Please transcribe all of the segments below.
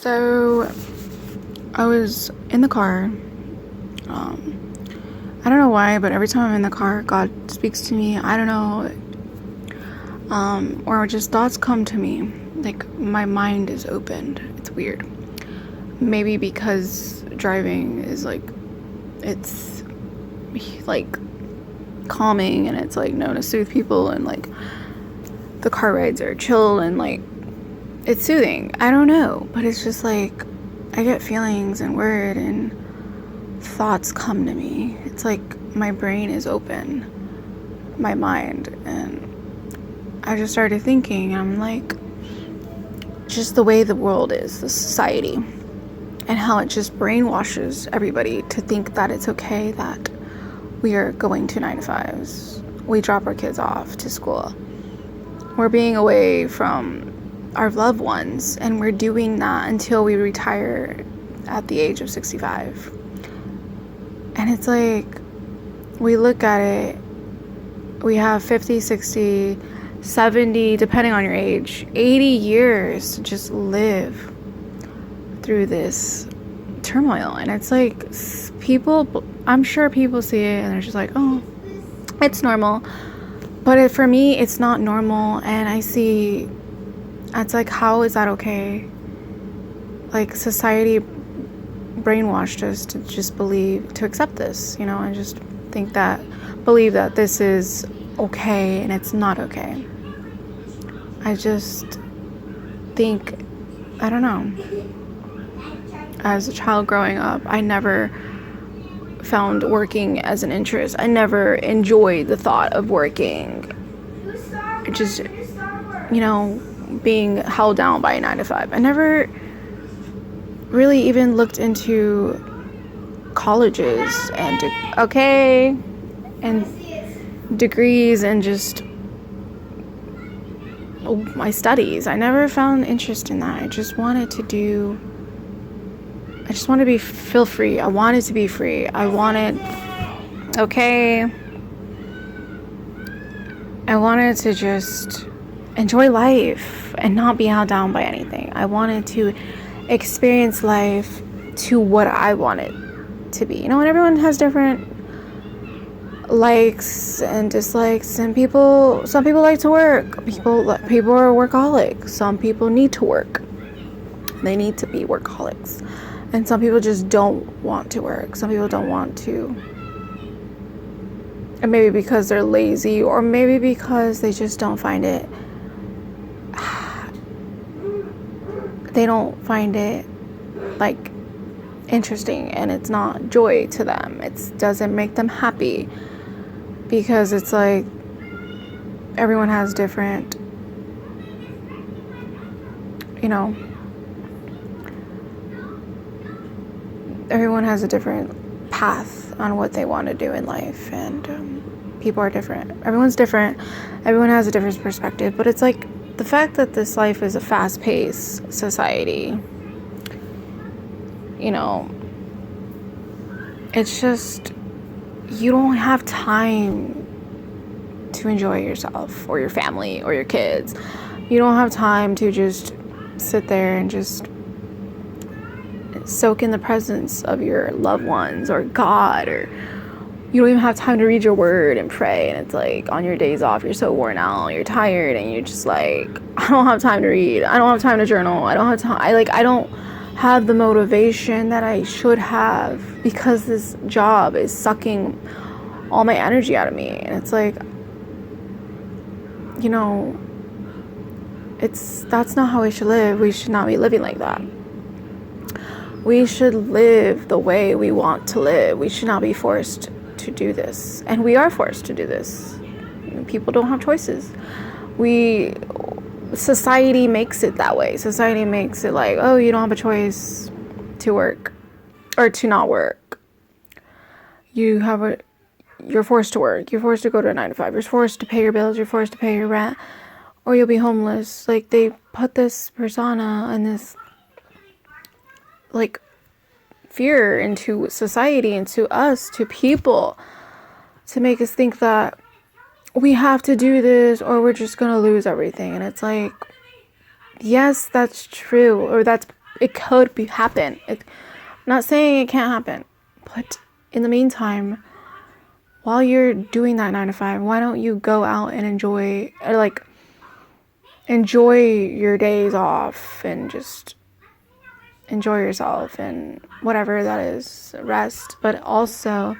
So I was in the car. I don't know why, but every time I'm in the car, God speaks to me. I don't know. Or just thoughts come to me. Like my mind is opened. It's weird. Maybe because driving is it's like calming and it's like known to soothe people, and like the car rides are chill and like it's soothing. I don't know, but it's just like I get feelings and word and thoughts come to me. It's like my brain is open, my mind, and I just started thinking. I'm like, just the way the world is, the society, and how it just brainwashes everybody to think that it's okay that we are going to 9 to 5s. We drop our kids off to school. We're being away from our loved ones, and we're doing that until we retire at the age of 65. And it's like, we look at it, we have 50, 60, 70, depending on your age, 80 years to just live through this turmoil. And it's like, I'm sure people see it and they're just like, oh, it's normal. But for me, it's not normal. And I see, it's like, how is that okay? Like, society brainwashed us to just to accept this, and just believe that this is okay, and it's not okay. I just think, I don't know. As a child growing up, I never found working as an interest. I never enjoyed the thought of working. Just, being held down by a 9 to 5. I never really even looked into colleges and degrees and just my studies. I never found interest in that. I just wanted to feel free. I wanted to be free. I wanted to just enjoy life and not be held down by anything. I wanted to experience life to what I want it to be. And everyone has different likes and dislikes, and some people like to work. People are workaholics. Some people need to work. They need to be workaholics. And some people just don't want to work. Some people don't want to. And maybe because they're lazy, or maybe because they just don't find it. They don't find it like interesting, and it's not joy to them. It doesn't make them happy, because it's like everyone has different, everyone has a different path on what they want to do in life, and people are different. Everyone's different. Everyone has a different perspective, but it's like the fact that this life is a fast-paced society, it's just, you don't have time to enjoy yourself or your family or your kids. You don't have time to just sit there and just soak in the presence of your loved ones or God, or you don't even have time to read your word and pray. And it's like, on your days off, you're so worn out, you're tired, and you're just like, I don't have time to read. I don't have time to journal. I don't have time. I don't have the motivation that I should have, because this job is sucking all my energy out of me. And it's like, that's not how we should live. We should not be living like that. We should live the way we want to live. We should not be forced to do this. And we are forced to do this. People don't have choices. Society makes it that way. Society makes it like, oh, you don't have a choice to work or to not work. You're forced to work. You're forced to go to a 9 to 5. You're forced to pay your bills. You're forced to pay your rent, or you'll be homeless. Like, they put this persona and this like fear into society, into us, to people, to make us think that we have to do this or we're just gonna lose everything. And it's like, yes, that's true, or that's it could be happen. I'm not saying it can't happen, but in the meantime, while you're doing that 9 to 5, why don't you go out and enjoy, or like, enjoy your days off and just enjoy yourself and whatever that is, rest, but also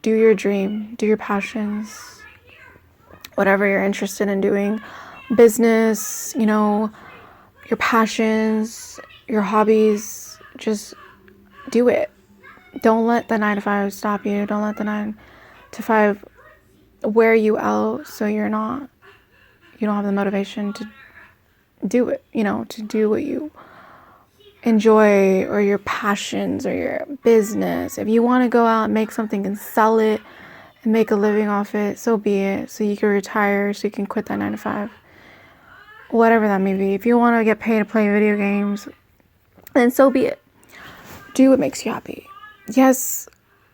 do your dream, do your passions, whatever you're interested in doing, business, you know, your passions, your hobbies, just do it. Don't let the 9 to 5 stop you. Don't let the 9 to 5 wear you out so you don't have the motivation to do it, you know, to do what you enjoy, or your passions, or your business. If you want to go out and make something and sell it and make a living off it, so be it. So you can retire, so you can quit that 9 to 5. Whatever that may be. If you want to get paid to play video games, then so be it. Do what makes you happy. Yes,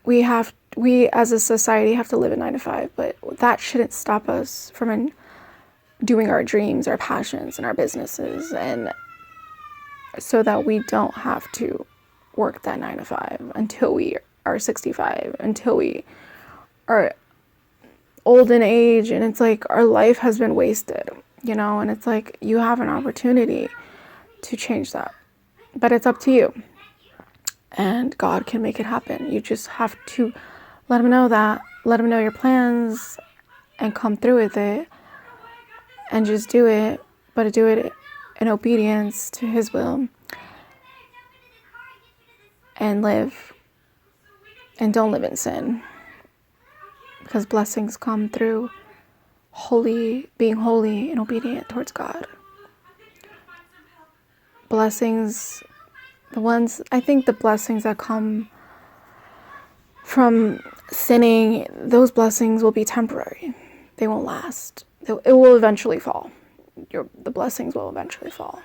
we as a society have to live a 9 to 5, but that shouldn't stop us from doing our dreams, our passions, and our businesses, and so that we don't have to work that 9 to 5 until we are 65, until we are old in age, and it's like our life has been wasted, you know, and it's like you have an opportunity to change that, but it's up to you, and God can make it happen. You just have to let him know your plans, and come through with it, and just do it, but do it in obedience to his will, and live, and don't live in sin, because blessings come through being holy and obedient towards God. Blessings, the blessings that come from sinning, those blessings will be temporary. They won't last. It will eventually fall. The blessings will eventually fall.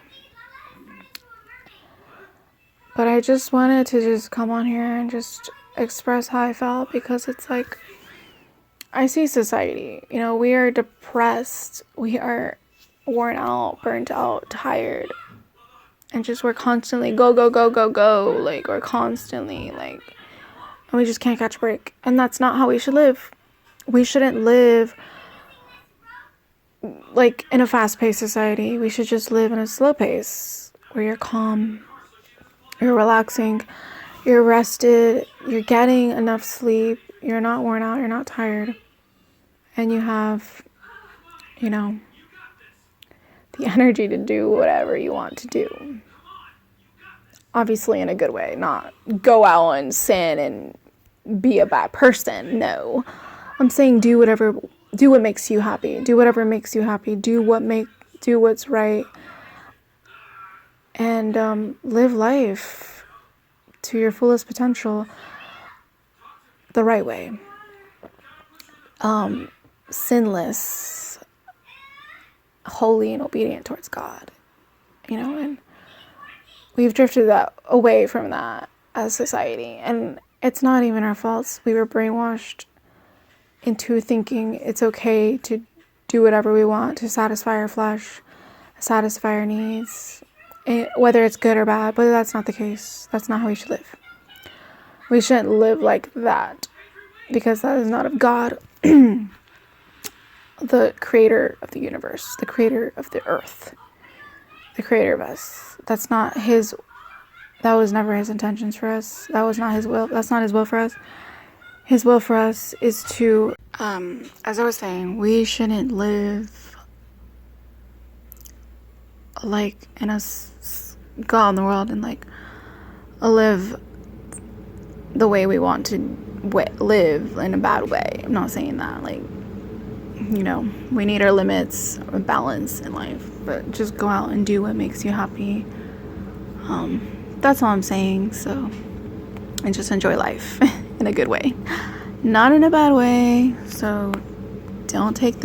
But I just wanted to just come on here and just express how I felt, because it's like, I see society, you know, we are depressed, we are worn out, burnt out, tired, and just we're constantly go, like we're constantly like, and we just can't catch a break. And that's not how we should live. We shouldn't live like in a fast-paced society. We should just live in a slow pace where you're calm, you're relaxing, you're rested, you're getting enough sleep, you're not worn out, you're not tired, and you have, you know, the energy to do whatever you want to do. Obviously in a good way, not go out and sin and be a bad person. No, I'm saying do what makes you happy. Do whatever makes you happy. Do what's right, and live life to your fullest potential the right way. Sinless, holy, and obedient towards God, you know, and we've drifted away from that as society, and it's not even our faults. We were brainwashed into thinking it's okay to do whatever we want to satisfy our flesh, satisfy our needs, whether it's good or bad, but that's not the case. That's not how we should live. We shouldn't live like that, because that is not of God, the creator of the universe, the creator of the earth, the creator of us. That was never his intentions for us. That was not his will. That's not his will for us. His will for us is to, as I was saying, we shouldn't live like in go out in the world and like live the way we want to live in a bad way. I'm not saying that, like, you know, we need our limits, a balance in life, but just go out and do what makes you happy. That's all I'm saying. So, and just enjoy life in a good way, not in a bad way. So don't take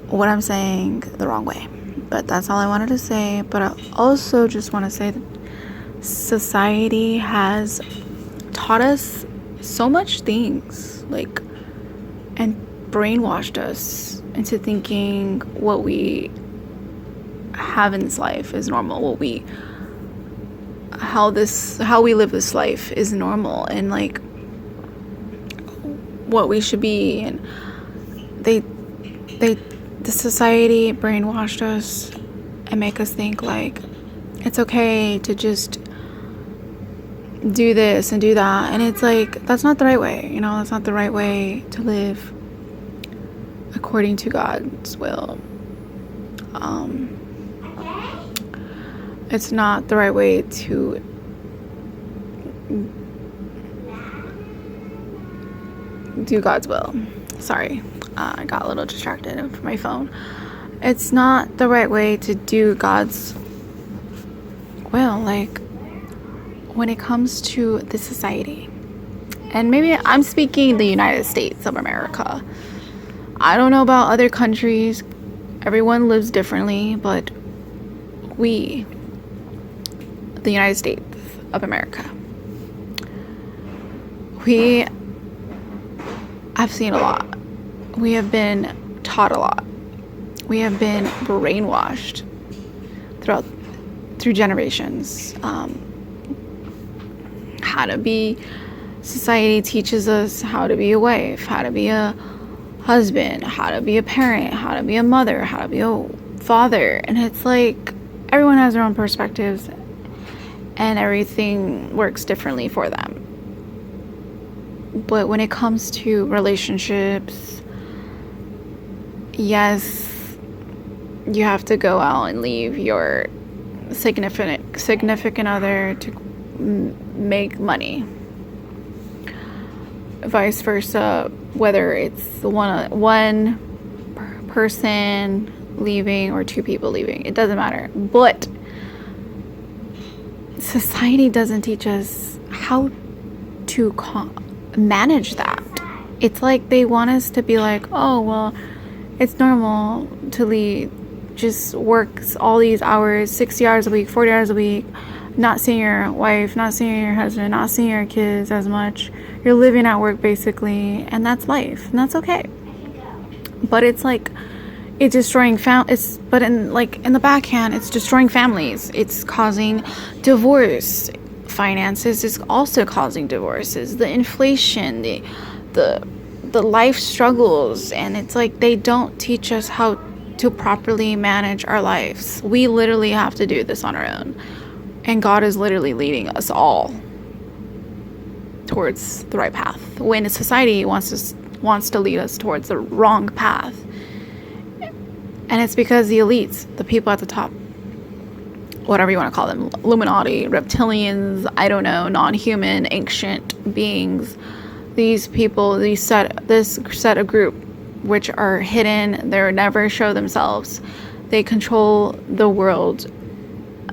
what I'm saying the wrong way. But that's all I wanted to say. But I also just want to say that society has taught us so much things, like, and brainwashed us into thinking what we have in this life is normal. How we live this life is normal, and like what we should be. And they the society brainwashed us and make us think like it's okay to just do this and do that, and it's like that's not the right way. That's not the right way to live according to God's will. It's not the right way to do God's will. Sorry, I got a little distracted from my phone. It's not the right way to do God's will, like when it comes to the society. And maybe I'm speaking the United States of America. I don't know about other countries. Everyone lives differently, but we, the United States of America, we have seen a lot. We have been taught a lot. We have been brainwashed through generations. How to be, society teaches us how to be a wife, how to be a husband, how to be a parent, how to be a mother, how to be a father. And it's like everyone has their own perspectives and everything works differently for them. But when it comes to relationships, yes, you have to go out and leave your significant other to make money. Vice versa, whether it's one person leaving or two people leaving, it doesn't matter. But society doesn't teach us how to manage that. It's like they want us to be like, oh, well, it's normal to leave, just work all these hours, 60 hours a week, 40 hours a week, not seeing your wife, not seeing your husband, not seeing your kids as much. You're living at work basically, and that's life, and that's okay. But it's like it's destroying but in the backhand, it's destroying families. It's causing divorce. Finances is also causing divorces. The inflation, the life struggles, and it's like they don't teach us how to properly manage our lives. We literally have to do this on our own. And God is literally leading us all towards the right path, when society wants to lead us towards the wrong path. And it's because the elites, the people at the top, whatever you want to call them, Illuminati, reptilians, I don't know, non-human, ancient beings, these people, this set of group, which are hidden, they never show themselves. They control the world.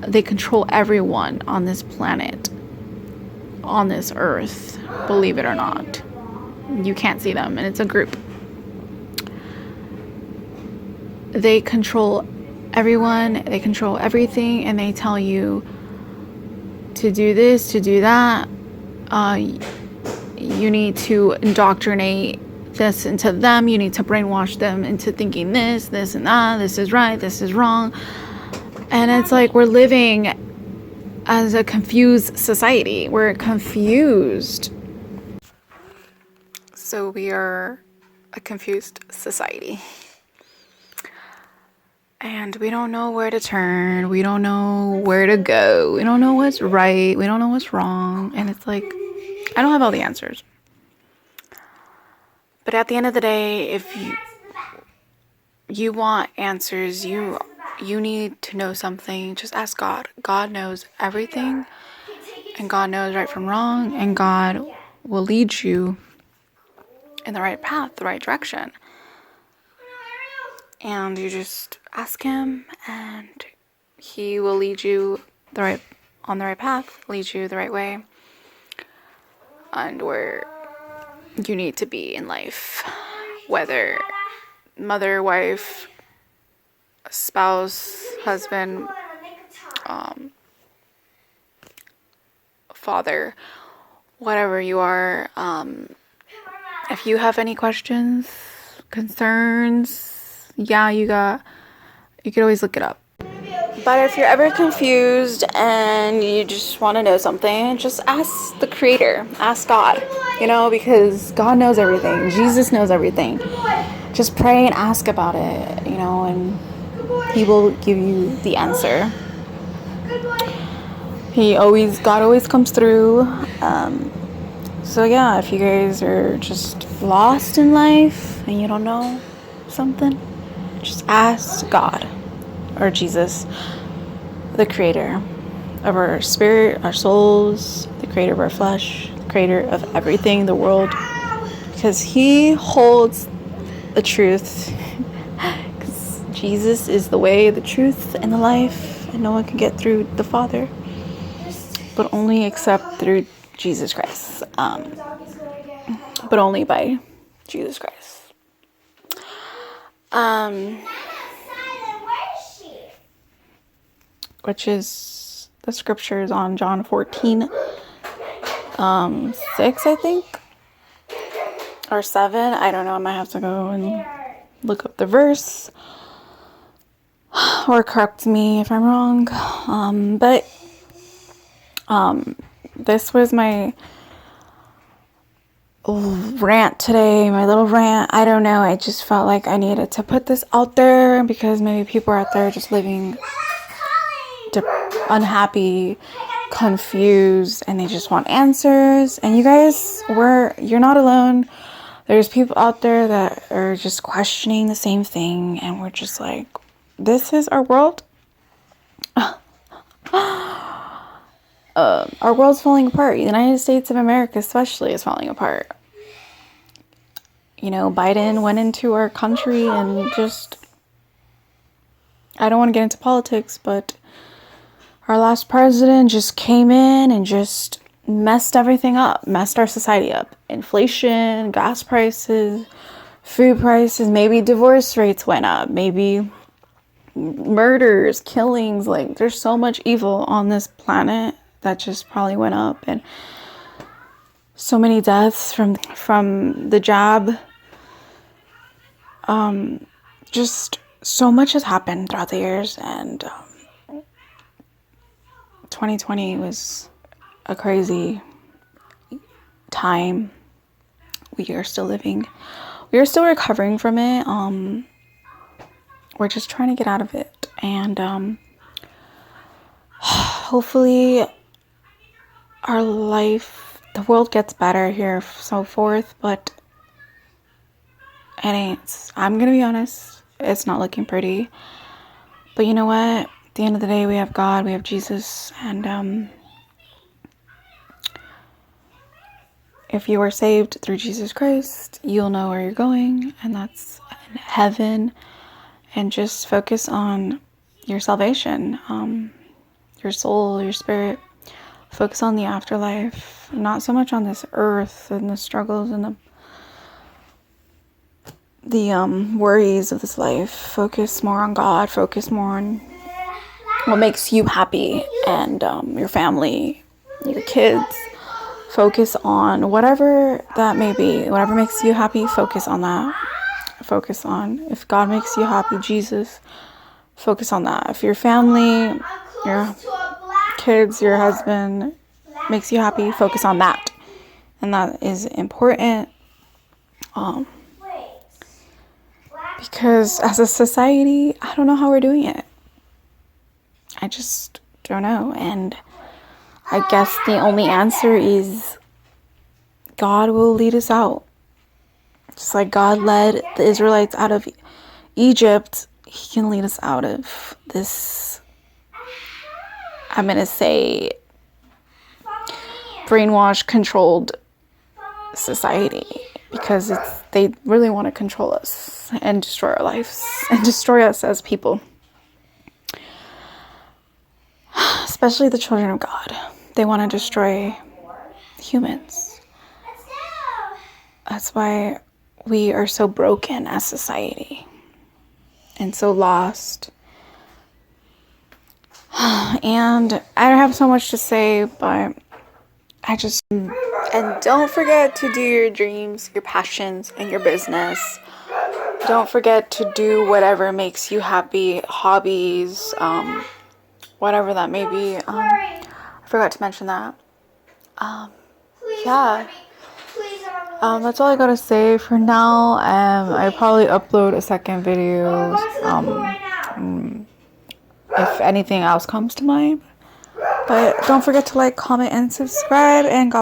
They control everyone on this planet, on this earth, believe it or not. You can't see them, and it's a group. They control everyone, they control everything, and they tell you to do this, to do that. You need to indoctrinate this into them. You need to brainwash them into thinking this and that. This is right, this is wrong. And it's like we're living as a confused society. We're confused. So we are a confused society. And we don't know where to turn. We don't know where to go. We don't know what's right. We don't know what's wrong. And it's like, I don't have all the answers. But at the end of the day, if you want answers, you need to know something, just ask God. God knows everything, and God knows right from wrong, and God will lead you in the right path, the right direction. And you just ask him, and he will lead you on the right path, lead you the right way, and where you need to be in life, whether mother, wife, spouse, husband, father, whatever you are. If you have any questions, concerns, you could always look it up. But if you're ever confused and you just want to know something, just ask the Creator, ask God, because God knows everything. Jesus knows everything. Just pray and ask about it, and He will give you the answer. God always comes through. So yeah, if you guys are just lost in life and you don't know something, just ask God or Jesus, the Creator of our spirit, our souls, the Creator of our flesh, the Creator of everything, the world, because He holds the truth. Because Jesus is the way, the truth, and the life, and no one can get through the Father, but only except through Jesus Christ. But only by Jesus Christ. Which is the scriptures on John 14, 6, I think, or 7. I don't know. I might have to go and look up the verse, or correct me if I'm wrong. But this was my rant today, my little rant. I don't know. I just felt like I needed to put this out there because maybe people are out there just living unhappy, confused, and they just want answers. And you guys, you're not alone. There's people out there that are just questioning the same thing, and we're just like, this is our world. Our world's falling apart. The United States of America especially is falling apart. Biden went into our country and I don't want to get into politics, but our last president just came in and just messed everything up, messed our society up. Inflation, gas prices, food prices, maybe divorce rates went up, maybe murders, killings. Like, there's so much evil on this planet that just probably went up, and so many deaths from the jab. Just so much has happened throughout the years, and 2020 was a crazy time. We are still living. We are still recovering from it. We're just trying to get out of it, and hopefully our life, the world gets better here, so forth, but it ain't. I'm gonna be honest, it's not looking pretty. But you know what? At the end of the day, we have God, we have Jesus, and if you are saved through Jesus Christ, you'll know where you're going, and that's in heaven. And just focus on your salvation, your soul, your spirit. Focus on the afterlife, not so much on this earth and the struggles and the worries of this life. Focus more on God. Focus more on what makes you happy, and your family, your kids. Focus on whatever that may be. Whatever makes you happy, focus on that. Focus on, if God makes you happy, Jesus, focus on that. If your family, your kids, your husband makes you happy, focus on that. And that is important. Because as a society, I don't know how we're doing it. I just don't know. And I guess the only answer is God will lead us out. Just like God led the Israelites out of Egypt, He can lead us out of this, I'm going to say, brainwashed, controlled society. Because they really want to control us and destroy our lives and destroy us as people. Especially the children of God. They want to destroy humans. That's why we are so broken as society and so lost. And I don't have so much to say, but and don't forget to do your dreams, your passions, and your business. Don't forget to do whatever makes you happy, hobbies, whatever that may be. I forgot to mention that. Yeah. That's all I gotta say for now. I probably upload a second video. If anything else comes to mind. But don't forget to like, comment, and subscribe. And God